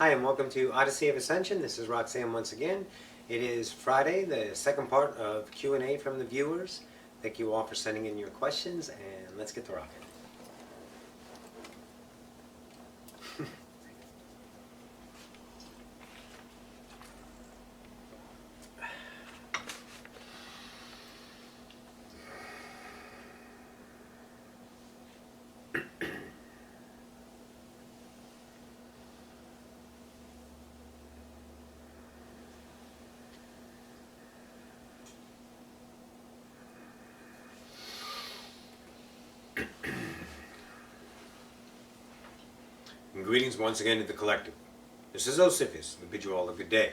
Hi and welcome to Odyssey of Ascension. This is Roxanne once again. It is Friday, the second part of Q&A from the viewers. Thank you all for sending in your questions, and let's get to rocking. And greetings once again to the collective. This is Ocyphius. We bid you all a good day.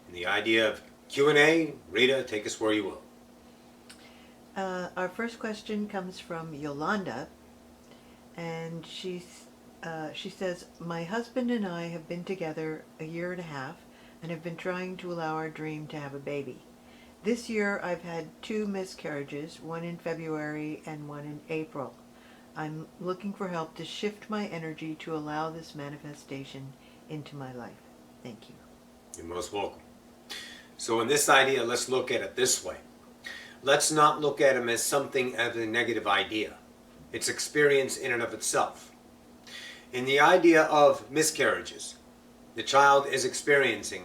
And the idea of Q&A, Rita, take us where you will. Our first question comes from Yolanda, and she says, my husband and I have been together a year and a half and have been trying to allow our dream to have a baby. This year I've had 2 miscarriages, one in February and one in April. I'm looking for help to shift my energy to allow this manifestation into my life. Thank you. You're most welcome. So in this idea, let's look at it this way. Let's not look at him as something as a negative idea. It's experience in and of itself. In the idea of miscarriages, the child is experiencing.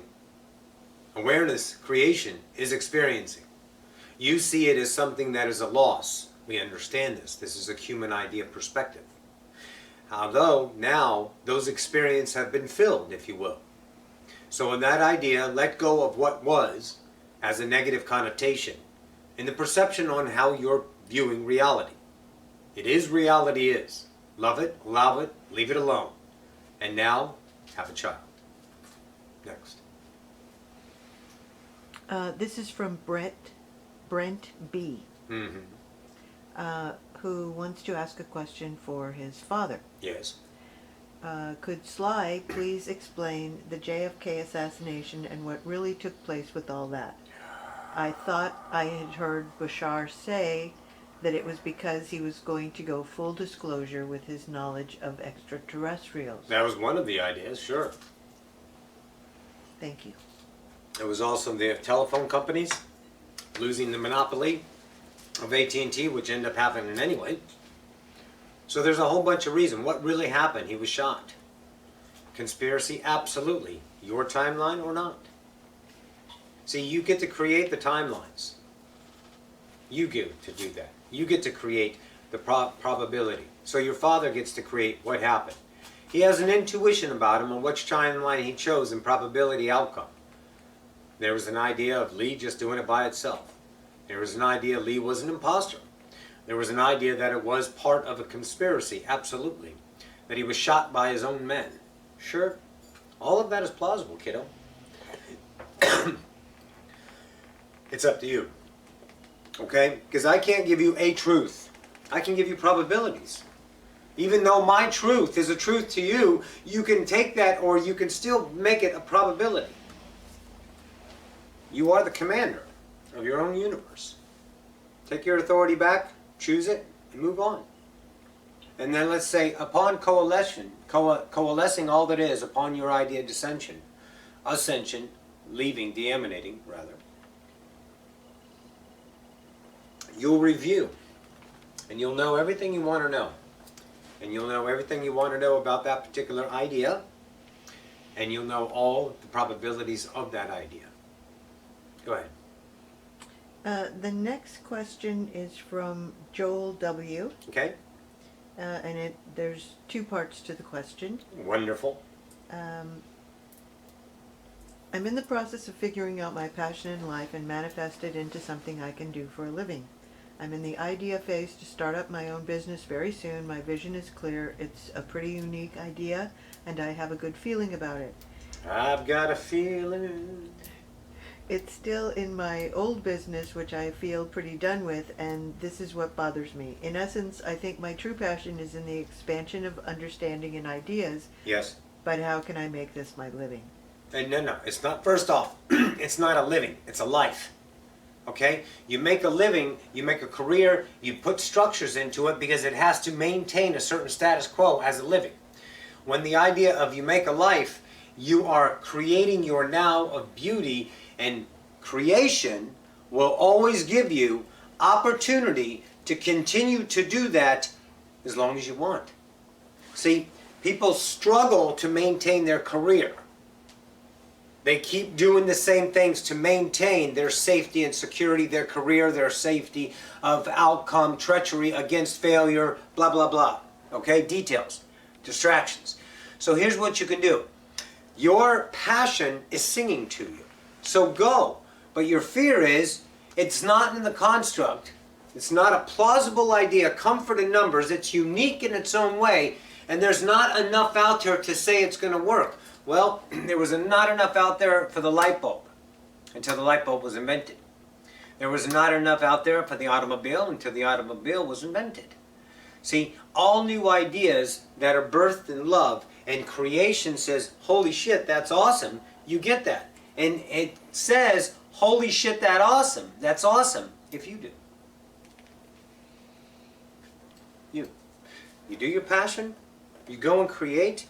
Awareness, creation, is experiencing. You see it as something that is a loss. We understand this. This is a human idea perspective. Although now those experiences have been filled, if you will. So in that idea, let go of what was as a negative connotation in the perception on how you're viewing reality. It is reality is. Love it, allow it, leave it alone. And now, have a child. Next. This is from Brent B. Who wants to ask a question for his father. Yes. Could Sly please explain the JFK assassination and what really took place with all that? I thought I had heard Bashar say that it was because he was going to go full disclosure with his knowledge of extraterrestrials. That was one of the ideas, sure. Thank you. It was also the telephone companies losing the monopoly of AT&T, which ended up happening anyway. So there's a whole bunch of reasons. What really happened? He was shot. Conspiracy? Absolutely. Your timeline or not? See, you get to create the timelines. You get to do that. You get to create the probability. So your father gets to create what happened. He has an intuition about him on which timeline he chose and probability outcome. There was an idea of Lee just doing it by itself. There was an idea Lee was an imposter. There was an idea that it was part of a conspiracy, absolutely. That he was shot by his own men. Sure, all of that is plausible, kiddo. It's up to you. Okay? Because I can't give you a truth. I can give you probabilities. Even though my truth is a truth to you, you can take that or you can still make it a probability. You are the commander of your own universe. Take your authority back, choose it, and move on. And then let's say, upon coalescing all that is upon your idea of ascension, leaving, de-emanating, rather, you'll review, and you'll know everything you want to know. And you'll know everything you want to know about that particular idea, and you'll know all the probabilities of that idea. Go ahead. The next question is from Joel W. Okay? And there's 2 parts to the question. Wonderful. I'm in the process of figuring out my passion in life and manifest it into something I can do for a living. I'm in the idea phase to start up my own business very soon. My vision is clear. It's a pretty unique idea, and I have a good feeling about it. I've got a feeling. It's still in my old business, which I feel pretty done with, and this is what bothers me. In essence, I think my true passion is in the expansion of understanding and ideas. Yes. But how can I make this my living? And no, it's not, first off, it's not a living, it's a life. Okay? You make a living, you make a career, you put structures into it because it has to maintain a certain status quo as a living. When the idea of you make a life You are creating your now of beauty, and creation will always give you opportunity to continue to do that as long as you want. See, people struggle to maintain their career. They keep doing the same things to maintain their safety and security, their career, their safety of outcome, treachery against failure, blah, blah, blah. Okay, details, distractions. So here's what you can do. Your passion is singing to you. So go. But your fear is, it's not in the construct. It's not a plausible idea, comfort in numbers. It's unique in its own way. And there's not enough out there to say it's going to work. Well, there was not enough out there for the light bulb until the light bulb was invented. There was not enough out there for the automobile until the automobile was invented. See, all new ideas that are birthed in love, and creation says, holy shit, that's awesome. You get that. And it says, holy shit, that's awesome, if you do. You do your passion, you go and create.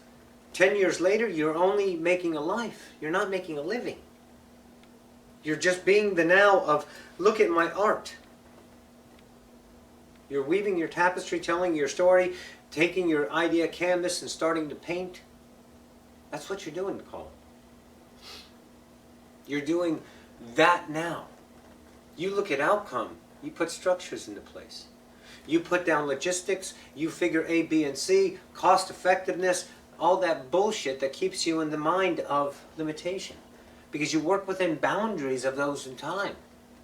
10 years later, you're only making a life. You're not making a living. You're just being the now of, look at my art. You're weaving your tapestry, telling your story, taking your idea canvas and starting to paint. That's what you're doing, Nicole. You're doing that now. You look at outcome. You put structures into place. You put down logistics. You figure A, B, and C, cost effectiveness, all that bullshit that keeps you in the mind of limitation. Because you work within boundaries of those in time.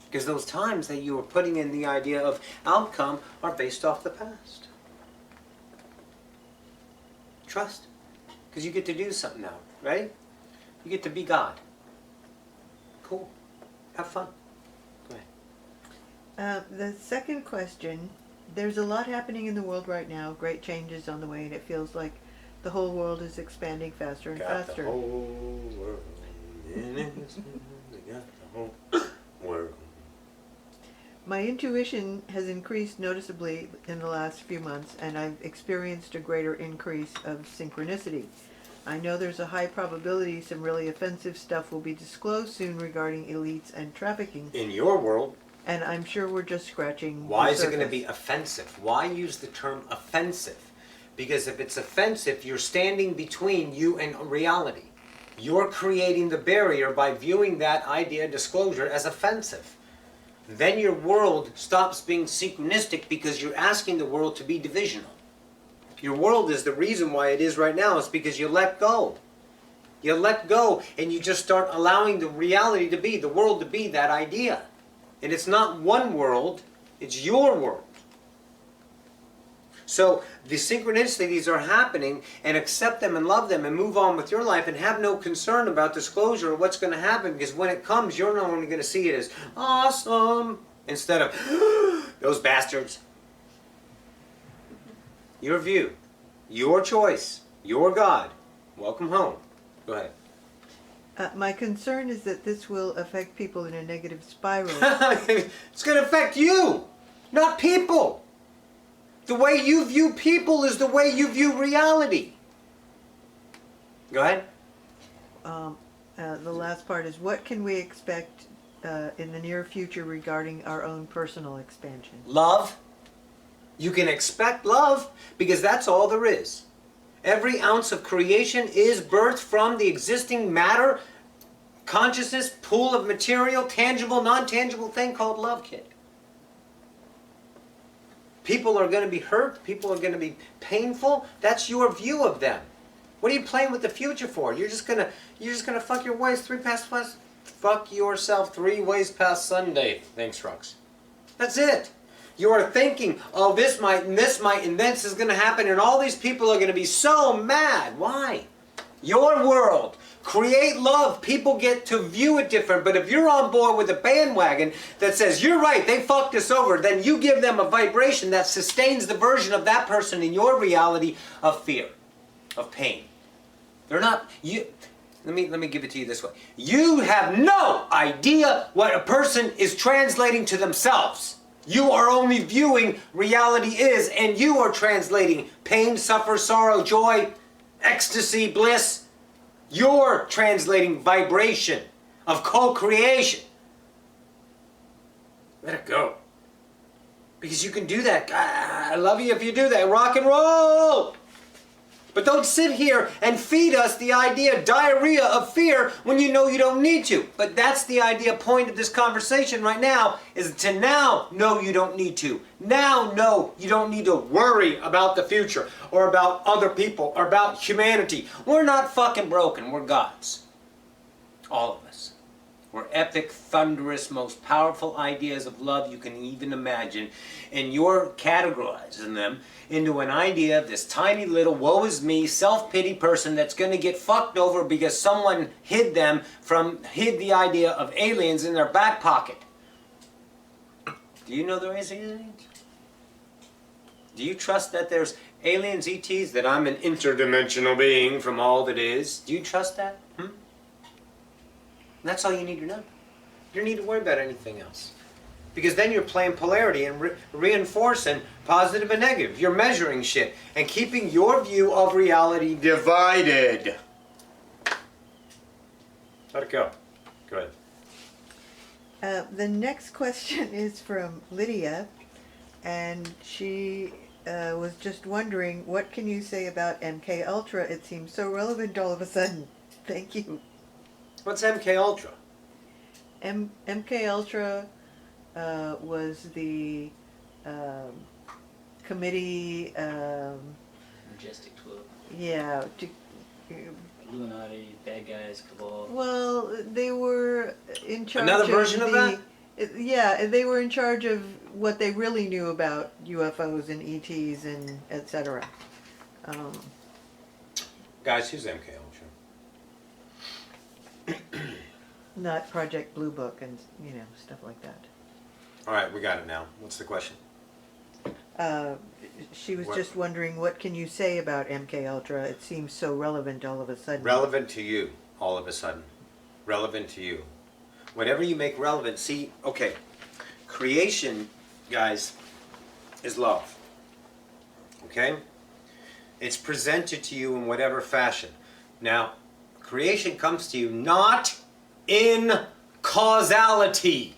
Because those times that you were putting in the idea of outcome are based off the past. Trust. Because you get to do something now, right? You get to be God. Cool. Have fun. Go ahead. The second question, there's a lot happening in the world right now, great changes on the way, and it feels like the whole world is expanding faster and faster. The whole world in its hand. They got the whole world. My intuition has increased noticeably in the last few months, and I've experienced a greater increase of synchronicity. I know there's a high probability some really offensive stuff will be disclosed soon regarding elites and trafficking. In your world. And I'm sure we're just scratching Why the is it going to surface. be offensive? Why use the term offensive? Because if it's offensive, you're standing between you and reality. You're creating the barrier by viewing that idea disclosure as offensive. Then your world stops being synchronistic because you're asking the world to be divisional. Your world is the reason why it is right now is because you let go. You let go and you just start allowing the reality to be, the world to be that idea. And it's not one world, it's your world. So the synchronicities are happening, and accept them and love them and move on with your life and have no concern about disclosure or what's going to happen, because when it comes, you're not only going to see it as awesome instead of those bastards. Your view, your choice, your God. Welcome home. Go ahead. My concern is that this will affect people in a negative spiral. It's going to affect you, not people. The way you view people is the way you view reality. Go ahead. The last part is, what can we expect in the near future regarding our own personal expansion? Love. You can expect love because that's all there is. Every ounce of creation is birthed from the existing matter, consciousness, pool of material, tangible, non-tangible thing called love, kid. People are going to be hurt. People are going to be painful. That's your view of them. What are you playing with the future for? You're just gonna fuck your ways fuck yourself 3 ways past Sunday. Thanks, Rox. That's it. You are thinking, oh, this might, and this is going to happen, and all these people are going to be so mad. Why? Your world. Create love. People get to view it different. But if you're on board with a bandwagon that says, you're right, they fucked us over, then you give them a vibration that sustains the version of that person in your reality of fear, of pain. They're not, let me give it to you this way. You have no idea what a person is translating to themselves. You are only viewing reality is, and you are translating pain, suffer, sorrow, joy, ecstasy, bliss. You're translating vibration of co-creation. Let it go. Because you can do that. I love you if you do that. Rock and roll! But don't sit here and feed us the idea, diarrhea of fear, when you know you don't need to. But that's the idea point of this conversation right now, is to now know you don't need to. Now know you don't need to worry about the future, or about other people, or about humanity. We're not fucking broken. We're gods. All of us. We're epic, thunderous, most powerful ideas of love you can even imagine. And you're categorizing them into an idea of this tiny little woe is me, self-pity person that's going to get fucked over because someone hid the idea of aliens in their back pocket. Do you know there is aliens? Do you trust that there's aliens, ETs, that I'm an interdimensional being from all that is? Do you trust that? That's all you need to know. You don't need to worry about anything else. Because then you're playing polarity and reinforcing positive and negative. You're measuring shit and keeping your view of reality divided. Let it go. Go ahead. The next question is from Lydia, and she was just wondering, what can you say about MK Ultra? It seems so relevant all of a sudden. Thank you. What's MK Ultra? MK Ultra was the committee. Majestic 12. Yeah. Illuminati, bad guys, cabal. Well, they were in charge. Another version of that? Yeah, they were in charge of what they really knew about UFOs and ETs and etc. Guys, who's MK Ultra? Not Project Blue Book and stuff like that. All right, we got it now. What's the question? She was just wondering, what can you say about MK Ultra? It seems so relevant all of a sudden. Relevant to you, all of a sudden. Relevant to you. Whatever you make relevant, see, okay, creation, guys, is love. Okay? It's presented to you in whatever fashion. Now, creation comes to you not in causality.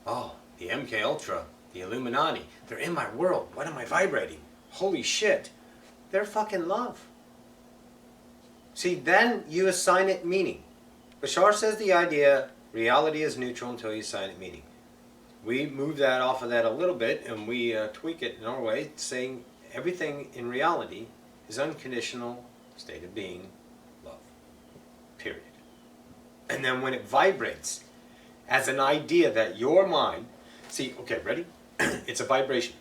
Oh, the MK Ultra, the Illuminati, they're in my world. What am I vibrating? Holy shit. They're fucking love. See, then you assign it meaning. Bashar says the idea, reality is neutral until you assign it meaning. We move that off of that a little bit and we tweak it in our way, saying everything in reality is unconditional state of being, love. Period. And then when it vibrates as an idea that your mind, see, okay, ready? It's a vibration.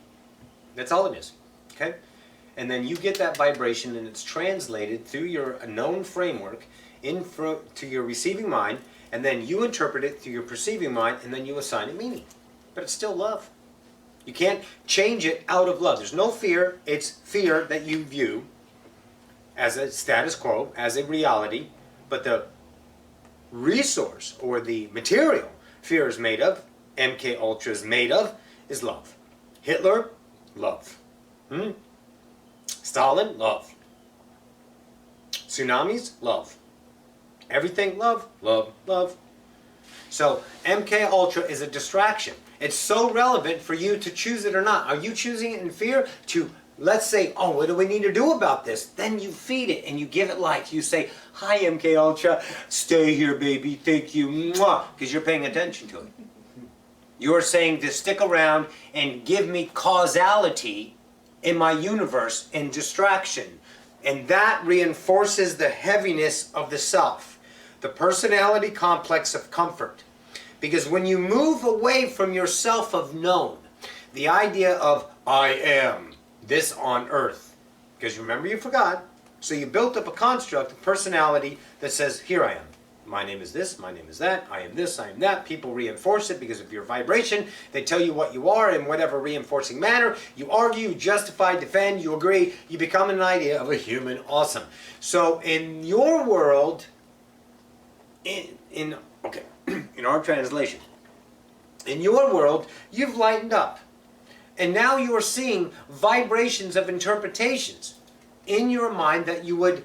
That's all it is. Okay? And then you get that vibration and it's translated through your known framework to your receiving mind, and then you interpret it through your perceiving mind, and then you assign it meaning. But it's still love. You can't change it out of love. There's no fear. It's fear that you view as a status quo, as a reality, but the resource or the material fear is made of, MK Ultra is made of, is love. Hitler, love. Stalin, love. Tsunamis, love. Everything, love, love, love. So MK Ultra is a distraction. It's so relevant for you to choose it or not. Are you choosing it in fear to, let's say, oh, what do we need to do about this? Then you feed it and you give it life. You say, hi MK Ultra, stay here baby, thank you, mwah, because you're paying attention to it. You're saying to stick around and give me causality in my universe and distraction. And that reinforces the heaviness of the self, the personality complex of comfort. Because when you move away from your self of known, the idea of I am this on earth, because remember you forgot, so you built up a construct of personality that says, here I am. My name is this, my name is that, I am this, I am that. People reinforce it because of your vibration. They tell you what you are in whatever reinforcing manner. You argue, you justify, defend, you agree. You become an idea of a human awesome. So in your world, in our translation, in your world, you've lightened up. And now you are seeing vibrations of interpretations in your mind that you would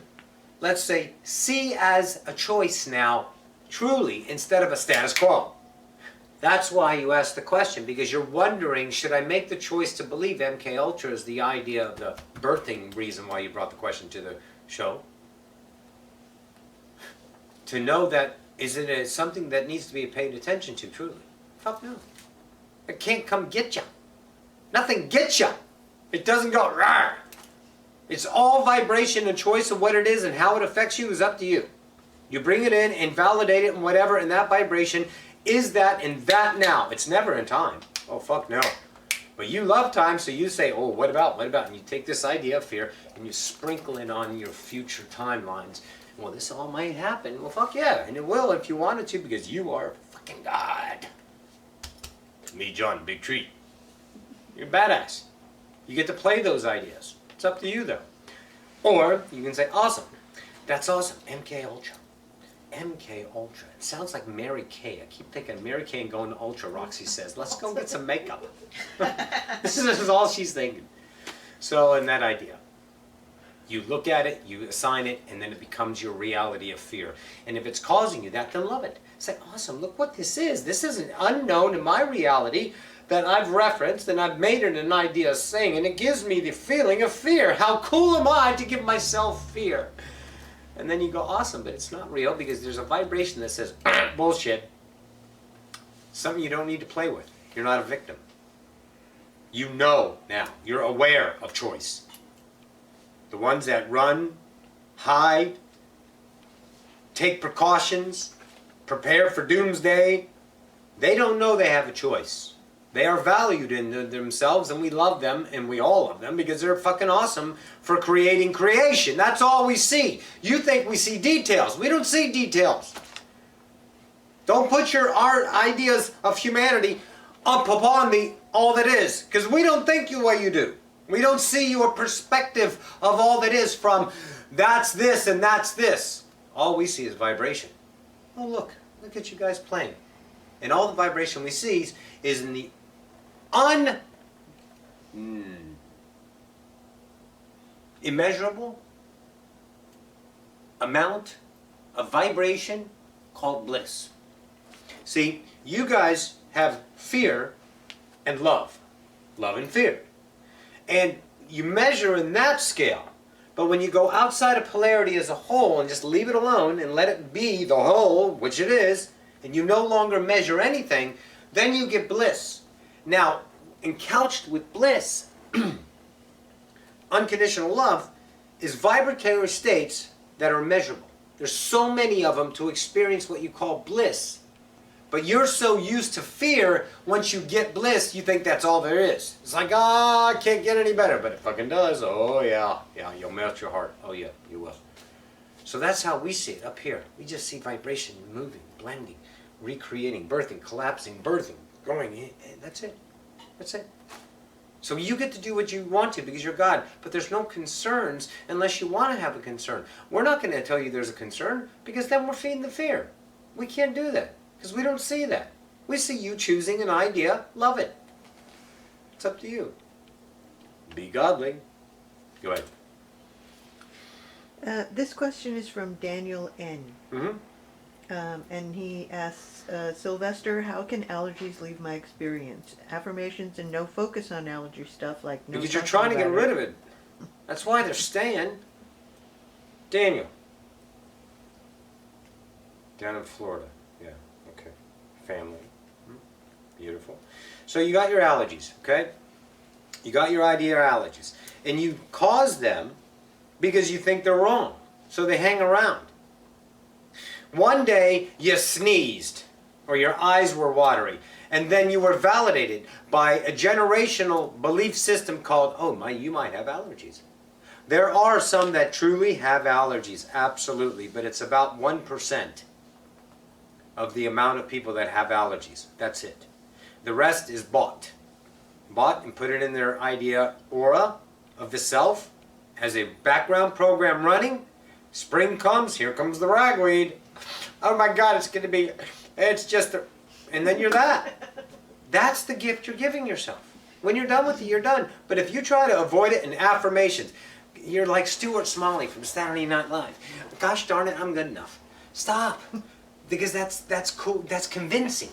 let's say, see as a choice now, truly, instead of a status quo. That's why you ask the question, because you're wondering, should I make the choice to believe MK Ultra is the idea of the birthing reason why you brought the question to the show? To know that, is it something that needs to be paid attention to, truly? Fuck no. It can't come get you. Nothing gets you. It doesn't go, rawr. It's all vibration and choice of what it is and how it affects you is up to you. You bring it in and validate it and whatever, and that vibration is that and that now. It's never in time. Oh, fuck no. But you love time, so you say, oh, what about? And you take this idea of fear and you sprinkle it on your future timelines. Well, this all might happen. Well, fuck yeah, and it will if you wanted to, because you are fucking God. Me, John, big treat. You're a badass. You get to play those ideas. It's up to you, though. Or you can say, awesome. That's awesome. MK Ultra. MK Ultra. It sounds like Mary Kay. I keep thinking Mary Kay and going to Ultra, Roxy says. Let's go get some makeup. This is all she's thinking. So, in that idea, you look at it, you assign it, and then it becomes your reality of fear. And if it's causing you that, then love it. Say, awesome, look what this is. This is an unknown in my reality that I've referenced, and I've made it an idea saying, and it gives me the feeling of fear. How cool am I to give myself fear? And then you go, awesome, but it's not real because there's a vibration that says, bullshit. Something you don't need to play with. You're not a victim. You know now. You're aware of choice. The ones that run, hide, take precautions, prepare for doomsday, they don't know they have a choice. They are valued in themselves, and we love them, and we all love them, because they're fucking awesome for creating creation. That's all we see. You think we see details. We don't see details. Don't put our ideas of humanity up upon all that is, because we don't think the way you do. We don't see your perspective of all that is from that's this and that's this. All we see is vibration. Oh, look at you guys playing. And all the vibration we see is in the immeasurable amount of vibration called bliss. See, you guys have fear and love. Love and fear. And you measure in that scale. But when you go outside of polarity as a whole and just leave it alone and let it be the whole, which it is, and you no longer measure anything, then you get bliss. Now, encouched with bliss, unconditional love, is vibratory states that are measurable. There's so many of them to experience what you call bliss. But you're so used to fear, once you get bliss, you think that's all there is. It's like, I can't get any better. But it fucking does. Oh, yeah. Yeah, you'll melt your heart. Oh, yeah, you will. So that's how we see it up here. We just see vibration moving, blending, recreating, birthing, collapsing, birthing, going. That's it. That's it. So you get to do what you want to because you're God. But there's no concerns unless you want to have a concern. We're not going to tell you there's a concern because then we're feeding the fear. We can't do that because we don't see that. We see you choosing an idea. Love it. It's up to you. Be godly. Go ahead. This question is from Daniel N. Mm-hmm. And he asks, Sylvester, how can allergies leave my experience? Affirmations and no focus on allergy stuff like no. Because you're trying to get rid of it. That's why they're staying. Daniel. Down in Florida. Yeah, okay. Family. Beautiful. So you got your allergies, okay? You got your idea allergies. And you cause them because you think they're wrong. So they hang around. One day you sneezed or your eyes were watery, and then you were validated by a generational belief system called, oh, you might have allergies. There are some that truly have allergies, absolutely, but it's about 1% of the amount of people that have allergies. That's it. The rest is bought. Bought and put it in their idea aura of the self, has a background program running. Spring comes, here comes the ragweed. Oh my God, it's just, and then you're that. That's the gift you're giving yourself. When you're done with it, you're done. But if you try to avoid it in affirmations, You're like Stuart Smalley from Saturday Night Live. Gosh darn it, I'm good enough. Stop. Because that's cool. That's convincing.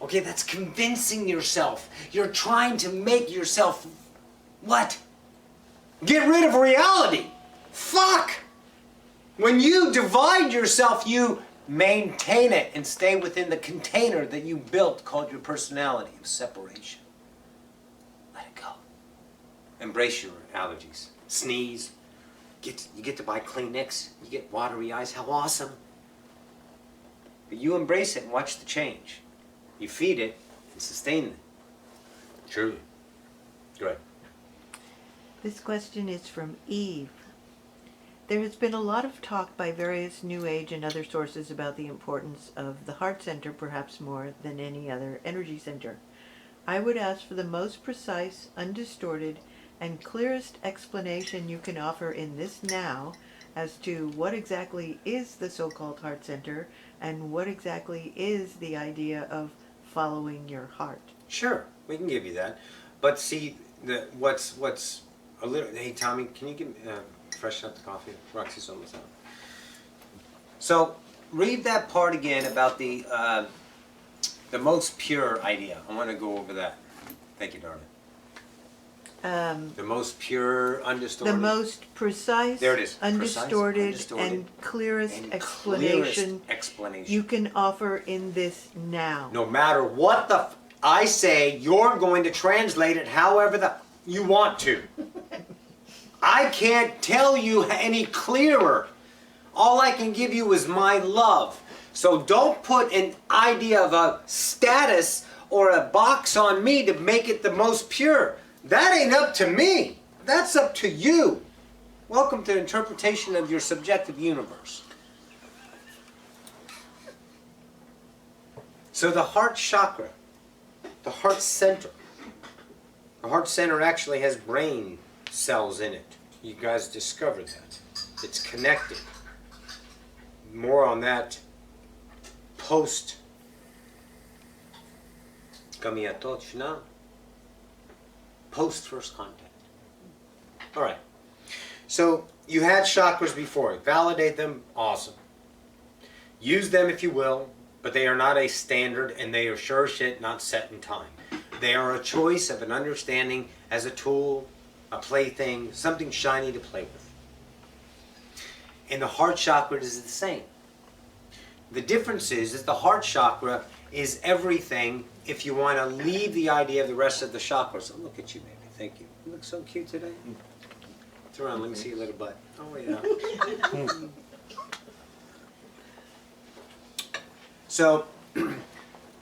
Okay, that's convincing yourself. You're trying to make yourself what? Get rid of reality. Fuck. When you divide yourself, you maintain it and stay within the container that you built called your personality of separation. Let it go. Embrace your allergies. Sneeze. You get to buy Kleenex. You get watery eyes. How awesome. But you embrace it and watch the change. You feed it and sustain it. Truly. Go ahead. This question is from Eve. There has been a lot of talk by various New Age and other sources about the importance of the heart center, perhaps more than any other energy center. I would ask for the most precise, undistorted, and clearest explanation you can offer in this now as to what exactly is the so-called heart center and what exactly is the idea of following your heart. Sure, we can give you that. But see, what's a little... Hey, Tommy, can you give me... freshen up the coffee? Roxy's almost out. So, read that part again about the most pure idea. I want to go over that. Thank you, darling. The most pure, undistorted. The most precise, there it is. undistorted, Precise, and clearest and explanation explanation you can offer in this now. No matter what I say, you're going to translate it however you want to. I can't tell you any clearer. All I can give you is my love. So don't put an idea of a status or a box on me to make it the most pure. That ain't up to me. That's up to you. Welcome to the interpretation of your subjective universe. So the heart chakra, the heart center actually has brain cells in it. You guys discovered that. It's connected. More on that post. Post first contact. All right. So you had chakras before. Validate them. Awesome. Use them if you will, but they are not a standard, and they are sure shit not set in time. They are a choice of an understanding as a tool, a plaything, something shiny to play with. And the heart chakra is the same. The difference is the heart chakra is everything if you want to leave the idea of the rest of the chakras. Oh, look at you, baby. Thank you. You look so cute today. Turn around. Let me see your little butt. Oh, yeah. So,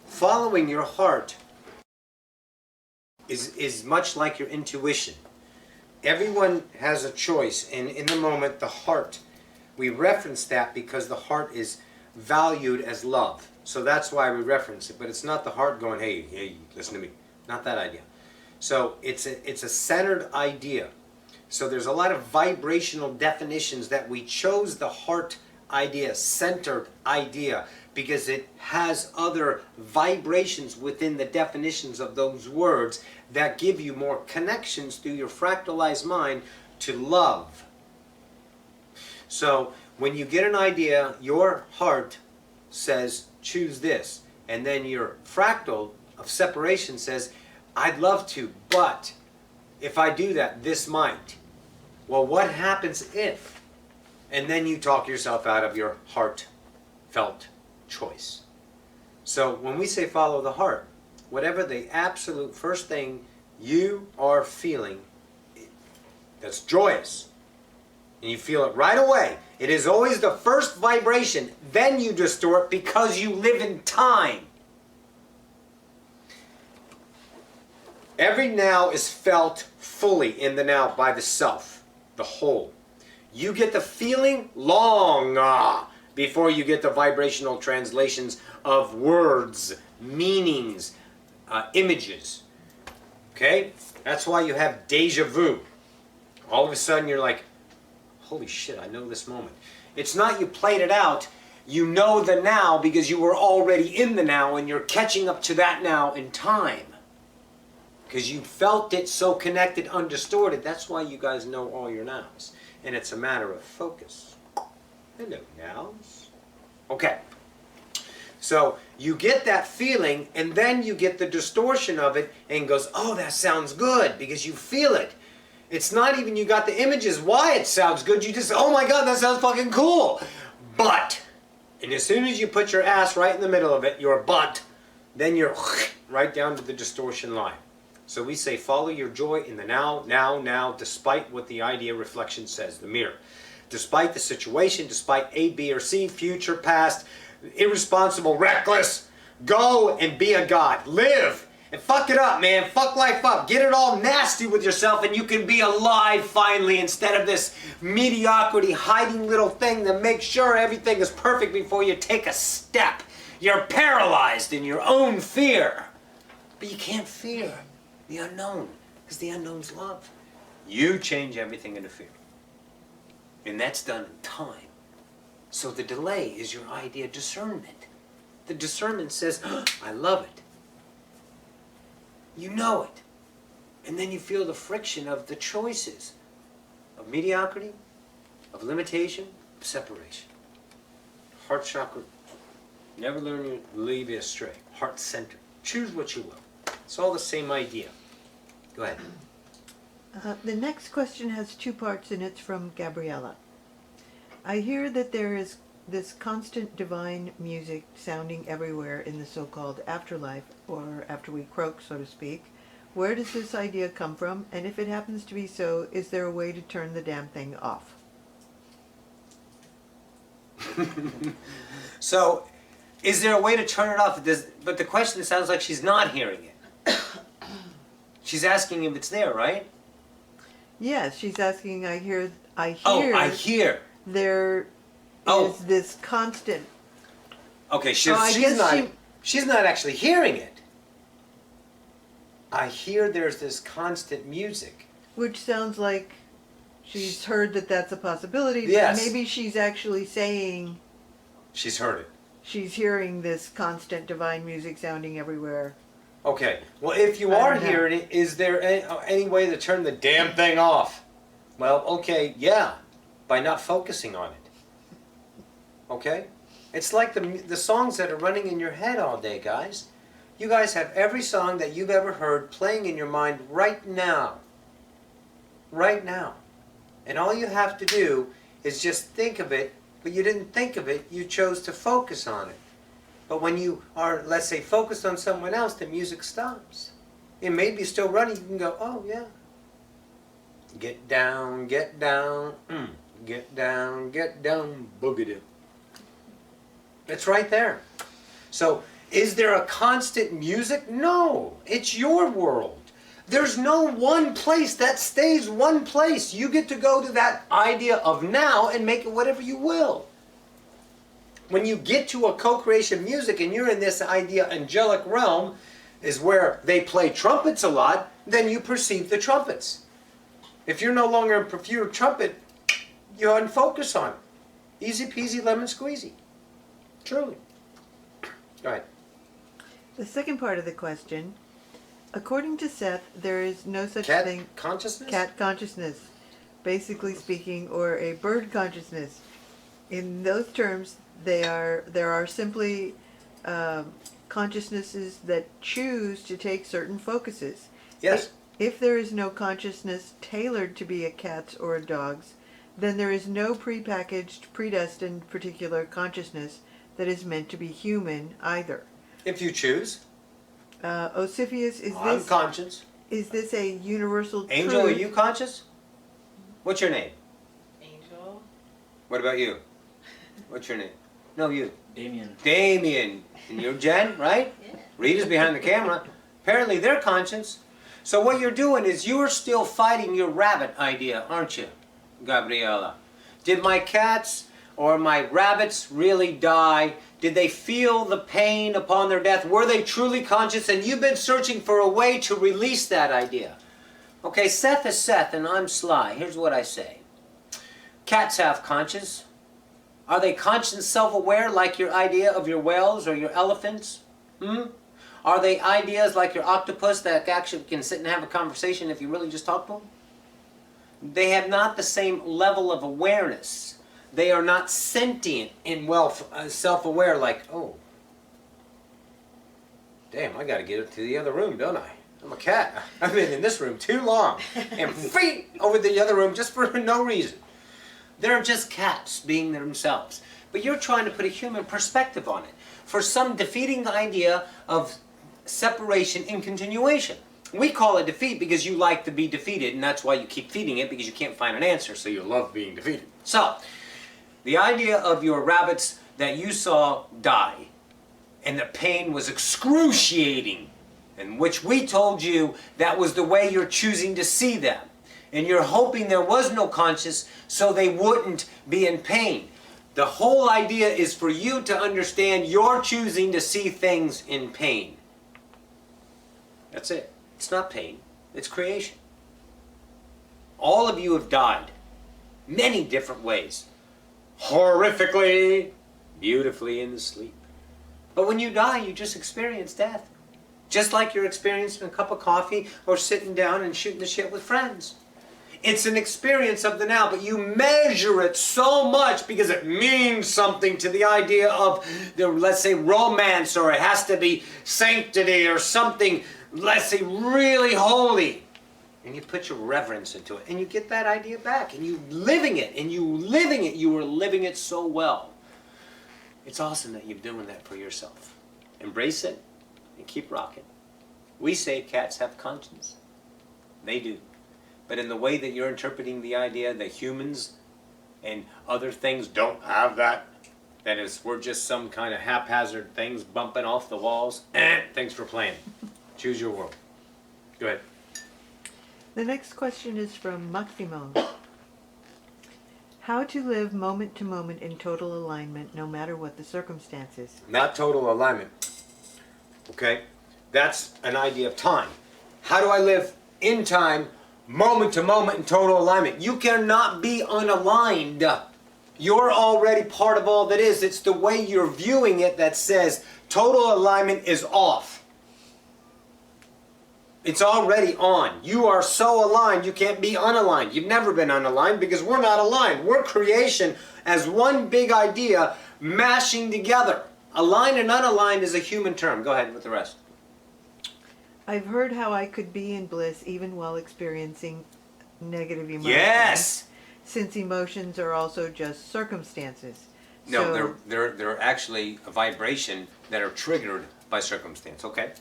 following your heart is much like your intuition. Everyone has a choice, and in the moment, the heart, we reference that because the heart is valued as love. So that's why we reference it, but it's not the heart going, hey, listen to me. Not that idea. So it's a centered idea. So there's a lot of vibrational definitions that we chose the heart idea, centered idea, because it has other vibrations within the definitions of those words that give you more connections through your fractalized mind to love. So when you get an idea, your heart says, choose this. And then your fractal of separation says, I'd love to, but if I do that, this might. Well, what happens if? And then you talk yourself out of your heartfelt choice. So when we say follow the heart, whatever the absolute first thing you are feeling that's joyous, and you feel it right away, it is always the first vibration, then you distort because you live in time. Every now is felt fully in the now by the self, the whole. You get the feeling long before you get the vibrational translations of words, meanings, images. Okay? That's why you have deja vu. All of a sudden you're like, holy shit, I know this moment. It's not you played it out. You know the now because you were already in the now and you're catching up to that now in time. because you felt it so connected, undistorted. That's why you guys know all your nows. And it's a matter of focus. Hello, nows. Okay. So you get that feeling, and then you get the distortion of it, and it goes, oh, that sounds good, because you feel it. It's not even you got the images why it sounds good. You just, oh my God, that sounds fucking cool. But, and as soon as you put your ass right in the middle of it, your butt, then you're right down to the distortion line. So we say follow your joy in the now, now, now, despite what the idea reflection says, the mirror. Despite the situation, despite A, B, or C, future, past, irresponsible, reckless, go and be a god. Live and fuck it up, man. Fuck life up. Get it all nasty with yourself and you can be alive finally instead of this mediocrity hiding little thing that makes sure everything is perfect before you take a step. You're paralyzed in your own fear. But you can't fear the unknown because the unknown's love. You change everything into fear. And that's done in time. So the delay is your idea of discernment. The discernment says, oh, I love it. You know it. And then you feel the friction of the choices of mediocrity, of limitation, of separation. Heart chakra, never learn to leave you astray. Heart center. Choose what you will. It's all the same idea. Go ahead. The next question has two parts and it's from Gabriella. I hear that there is this constant divine music sounding everywhere in the so-called afterlife, or after we croak, so to speak. Where does this idea come from? And if it happens to be so, is there a way to turn the damn thing off? So, is there a way to turn it off? But the question sounds like she's not hearing it. She's asking if it's there, right? Yes, she's asking, I hear. Oh, I hear. There Oh. is this constant. Okay, I guess she's not actually hearing it. I hear there's this constant music. Which sounds like she's heard that that's a possibility. Yes. But maybe she's actually saying She's heard it. she's hearing this constant divine music sounding everywhere. Okay, well if you I are don't know. hearing it, is there any way to turn the damn thing off? Well, okay, yeah, by not focusing on it. Okay? It's like the songs that are running in your head all day, guys. You guys have every song that you've ever heard playing in your mind right now. Right now. And all you have to do is just think of it, but you didn't think of it, you chose to focus on it. But when you are, let's say, focused on someone else, the music stops. It may be still running, you can go, oh yeah. Get down, get down, get down, boogie-doo. It's right there. So, is there a constant music? No, it's your world. There's no one place that stays one place. You get to go to that idea of now and make it whatever you will. When you get to a co-creation music and you're in this idea angelic realm, is where they play trumpets a lot, then you perceive the trumpets. If you're no longer a pure trumpet, you unfocus on it. Easy peasy lemon squeezy. Truly. All right. The second part of the question, according to Seth, there is no such Cat thing. consciousness? Cat consciousness, basically speaking, or a bird consciousness. In those terms, there are simply consciousnesses that choose to take certain focuses. Yes. If there is no consciousness tailored to be a cat's or a dog's, then there is no prepackaged, predestined particular consciousness that is meant to be human either. If you choose. Ocyphius, I'm conscious. is this a universal Angel, truth? are you conscious? What's your name? Angel. What about you? What's your name? No, you. Damien. Damien. And you're Jen, right? Yeah. Rita's behind the camera. Apparently they're conscious. So what you're doing is you're still fighting your rabbit idea, aren't you, Gabriella? Did my cats or my rabbits really die? Did they feel the pain upon their death? Were they truly conscious? And you've been searching for a way to release that idea. Okay, Seth is Seth and I'm Sly. Here's what I say. Cats have conscience. Are they conscious, self-aware like your idea of your whales or your elephants? Are they ideas like your octopus that actually can sit and have a conversation if you really just talk to them? They have not the same level of awareness. They are not sentient and self-aware like, oh, damn, I got to get up to the other room, don't I? I'm a cat. I've been in this room too long. And feet over the other room just for no reason. They're just cats being themselves. But you're trying to put a human perspective on it for some defeating idea of separation and continuation. We call it defeat because you like to be defeated, and that's why you keep feeding it, because you can't find an answer, so you love being defeated. So, the idea of your rabbits that you saw die, and the pain was excruciating, in which we told you that was the way you're choosing to see them. And you're hoping there was no conscience so they wouldn't be in pain. The whole idea is for you to understand you're choosing to see things in pain. That's it. It's not pain. It's creation. All of you have died. Many different ways. Horrifically, beautifully in the sleep. But when you die, you just experience death. Just like you're experiencing a cup of coffee or sitting down and shooting the shit with friends. It's an experience of the now, but you measure it so much because it means something to the idea of, let's say, romance, or it has to be sanctity or something, let's say, really holy. And you put your reverence into it, and you get that idea back, and you living it, you are living it so well. It's awesome that you're doing that for yourself. Embrace it and keep rocking. We say cats have conscience. They do. But in the way that you're interpreting the idea that humans and other things don't have that, that is, we're just some kind of haphazard things bumping off the walls, thanks for playing. Choose your world. Go ahead. The next question is from Maximum. How to live moment to moment in total alignment no matter what the circumstances? Not total alignment. Okay? That's an idea of time. How do I live in time, moment to moment in total alignment? You cannot be unaligned. You're already part of all that is. It's the way you're viewing it that says total alignment is off. It's already on. You are so aligned, you can't be unaligned. You've never been unaligned because we're not aligned. We're creation as one big idea mashing together. Aligned and unaligned is a human term. Go ahead with the rest. I've heard how I could be in bliss even while experiencing negative emotions. Yes! Since emotions are also just circumstances. No, So- they're actually a vibration that are triggered by circumstance. Okay?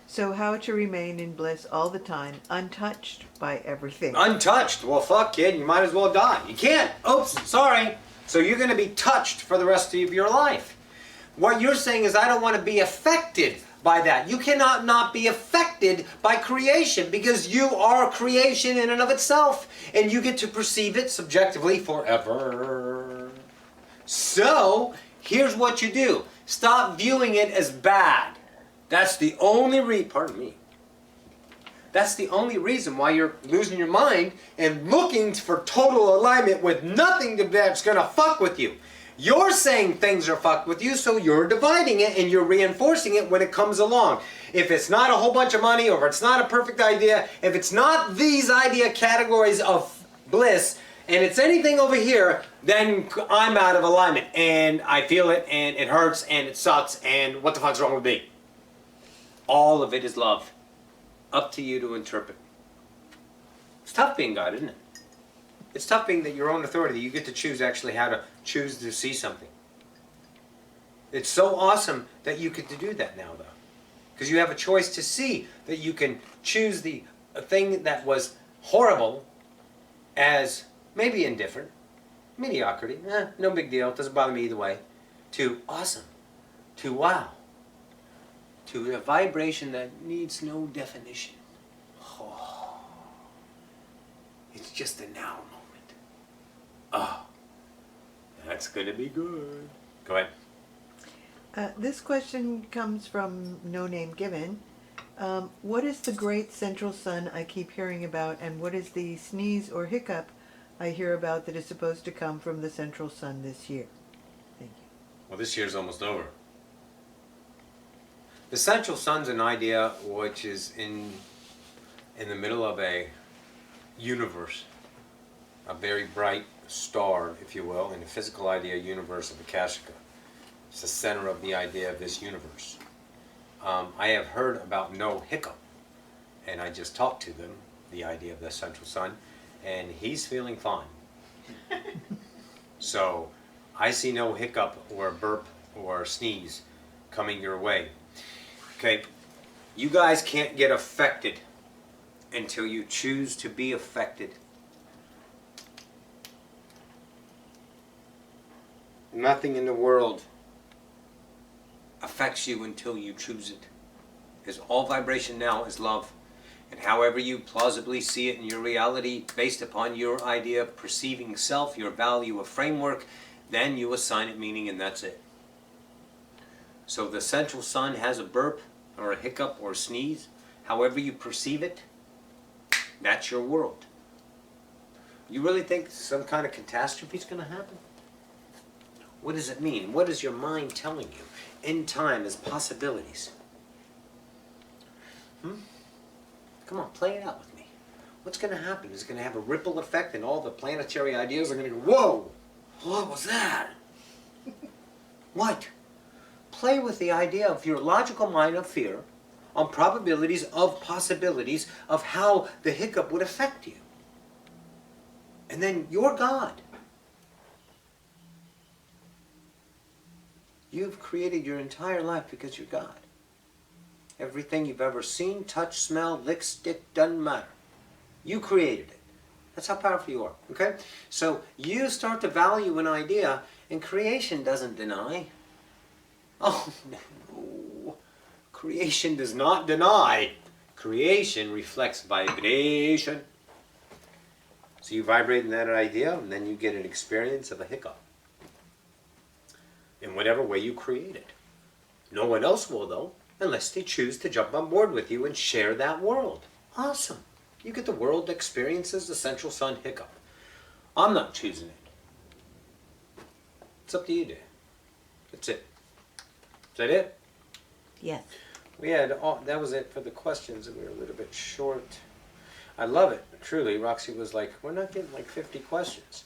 So how to remain in bliss all the time, untouched by everything. Untouched. Well, fuck, kid. You might as well die. You can't. Oops, sorry. So you're going to be touched for the rest of your life. What you're saying is I don't want to be affected by that. You cannot not be affected by creation because you are creation in and of itself. And you get to perceive it subjectively forever. So, here's what you do. Stop viewing it as bad. That's the only That's the only reason why you're losing your mind and looking for total alignment with nothing that's going to fuck with you. You're saying things are fucked with you, so you're dividing it and you're reinforcing it when it comes along. If it's not a whole bunch of money, or if it's not a perfect idea, if it's not these idea categories of bliss, and it's anything over here, then I'm out of alignment. And I feel it, and it hurts, and it sucks, and what the fuck's wrong with me? All of it is love. Up to you to interpret. It's tough being God, isn't it? It's tough being that your own authority. You get to choose actually how to choose to see something. It's so awesome that you get to do that now, though. Because you have a choice to see that you can choose the thing that was horrible as maybe indifferent, mediocrity, no big deal, doesn't bother me either way, to awesome, to wow. To a vibration that needs no definition. Oh, it's just a now moment. Oh, that's going to be good. Go ahead. This question comes from No Name Given. What is the great central sun I keep hearing about, and what is the sneeze or hiccup I hear about that is supposed to come from the central sun this year? Thank you. Well, this year's almost over. The central sun's an idea which is in the middle of a universe, a very bright star, if you will, in the physical idea universe of Akashika. It's the center of the idea of this universe. I have heard about no hiccup, and I just talked to them, the idea of the central sun, and he's feeling fine. So I see no hiccup or burp or sneeze coming your way. Okay, you guys can't get affected until you choose to be affected. Nothing in the world affects you until you choose it. Because all vibration now is love. And however you plausibly see it in your reality, based upon your idea of perceiving self, your value of framework, then you assign it meaning, and that's it. So the central sun has a burp or a hiccup or a sneeze. However you perceive it, that's your world. You really think some kind of catastrophe is going to happen? What does it mean? What is your mind telling you in time as possibilities? Come on, play it out with me. What's going to happen? Is it going to have a ripple effect and all the planetary ideas are going to go, whoa, what was that? What? Play with the idea of your logical mind of fear on probabilities of possibilities of how the hiccup would affect you. And then you're God. You've created your entire life because you're God. Everything you've ever seen, touched, smelled, licked, stick, doesn't matter. You created it. That's how powerful you are, okay? So you start to value an idea, and creation doesn't deny. Oh, no. Creation does not deny. Creation reflects vibration. So you vibrate in that idea, and then you get an experience of a hiccup. In whatever way you create it. No one else will, though, unless they choose to jump on board with you and share that world. Awesome. You get the world that experiences the central sun hiccup. I'm not choosing it. It's up to you, dear. That's it. Is that it? Yes. We had that was it for the questions, and we were a little bit short. I love it, truly. Roxy was like, we're not getting like 50 questions.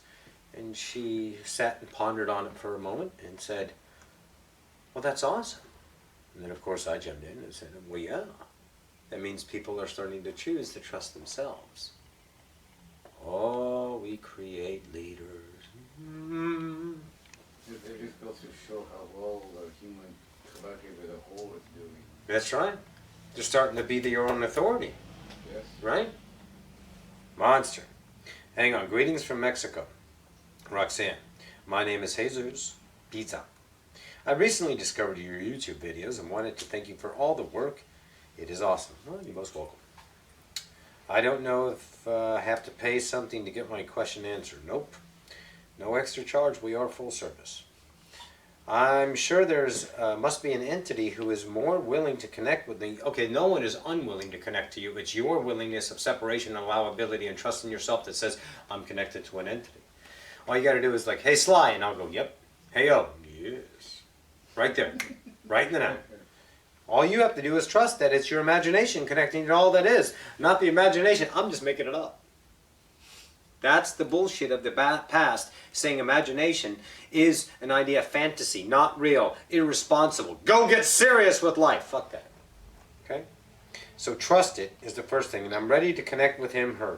And she sat and pondered on it for a moment and said, well, that's awesome. And then, of course, I jumped in and said, well, yeah. That means people are starting to choose to trust themselves. Oh, we create leaders. Mm. They just go to show how well the human collective as a whole is doing. That's right. They're starting to be their own authority. Yes. Right? Monster. Hang on. Greetings from Mexico. Roxanne. My name is Jesus Pizza. I recently discovered your YouTube videos and wanted to thank you for all the work. It is awesome. Well, you're most welcome. I don't know if I have to pay something to get my question answered. Nope. No extra charge. We are full service. I'm sure there's must be an entity who is more willing to connect with me. Okay, no one is unwilling to connect to you. It's your willingness of separation and allowability and trust in yourself that says, I'm connected to an entity. All you got to do is like, hey, Sly, and I'll go, yep. Hey, yo, yes. Right there. Right in the now. All you have to do is trust that it's your imagination connecting to all that is. Not the imagination. I'm just making it up. That's the bullshit of the past, saying imagination is an idea of fantasy, not real, irresponsible. Go get serious with life. Fuck that. Okay? So trust it is the first thing, and I'm ready to connect with him, her.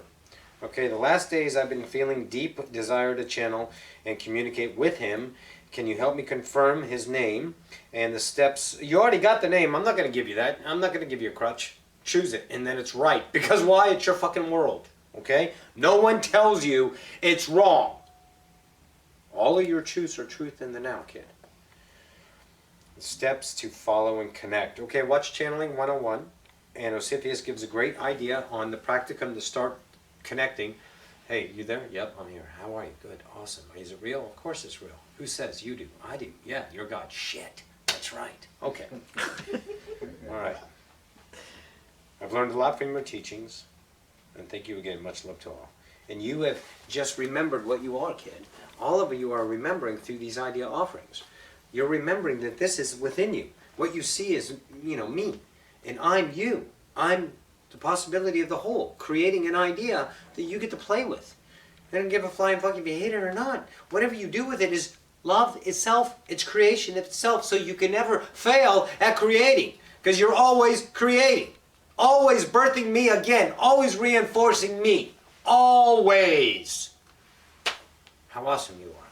Okay, the last days I've been feeling deep desire to channel and communicate with him. Can you help me confirm his name and the steps? You already got the name. I'm not going to give you that. I'm not going to give you a crutch. Choose it, and then it's right. Because why? It's your fucking world. Okay? No one tells you it's wrong. All of your truths are truth in the now, kid. Steps to follow and connect. Okay, watch Channeling 101. And Ocyphius gives a great idea on the practicum to start connecting. Hey, you there? Yep, I'm here. How are you? Good. Awesome. Is it real? Of course it's real. Who says? You do. I do. Yeah, you're God. Shit. That's right. Okay. All right. I've learned a lot from your teachings. And thank you again. Much love to all. And you have just remembered what you are, kid. All of you are remembering through these idea offerings. You're remembering that this is within you. What you see is, me. And I'm you. I'm the possibility of the whole, creating an idea that you get to play with. I don't give a flying fuck if you hate it or not. Whatever you do with it is love itself, it's creation itself, so you can never fail at creating. Because you're always creating. Always birthing me again. Always reinforcing me. Always. How awesome you are.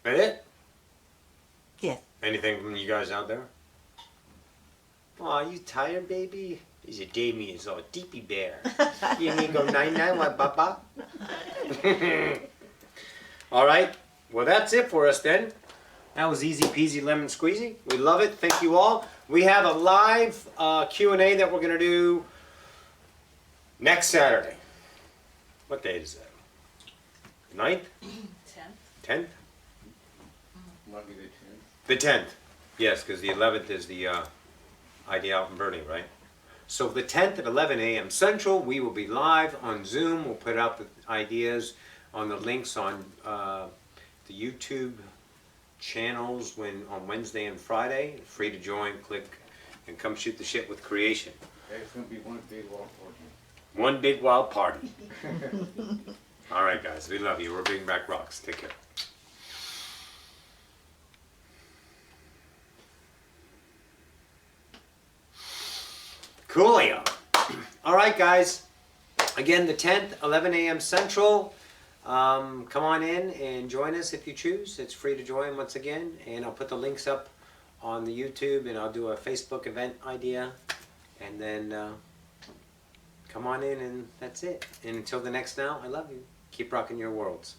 That it? Yes. Anything from you guys out there? Aw, you tired, baby? He's a Damien, all deepy bear. You ain't go 9-9, what, papa? All right. Well, that's it for us then. That was easy peasy lemon squeezy. We love it. Thank you all. We have a live Q&A that we're going to do next Saturday. What date is that? 9th? 10th? Might be the 10th. The 10th. Yes, because the 11th is the Idea Out and Burning, right? So the 10th at 11 a.m. Central, we will be live on Zoom. We'll put out the ideas on the links on the YouTube channels on Wednesday and Friday. Free to join, click, and come shoot the shit with creation. It's going to be one big wild party. One big wild party. All right, guys. We love you. We're bringing back rocks. Take care. Coolio. All right, guys. Again, the 10th, 11 a.m. Central. Come on in and join us if you choose. It's free to join once again. And I'll put the links up on the YouTube, and I'll do a Facebook event idea. And then come on in, and that's it. And until the next now, I love you. Keep rocking your worlds.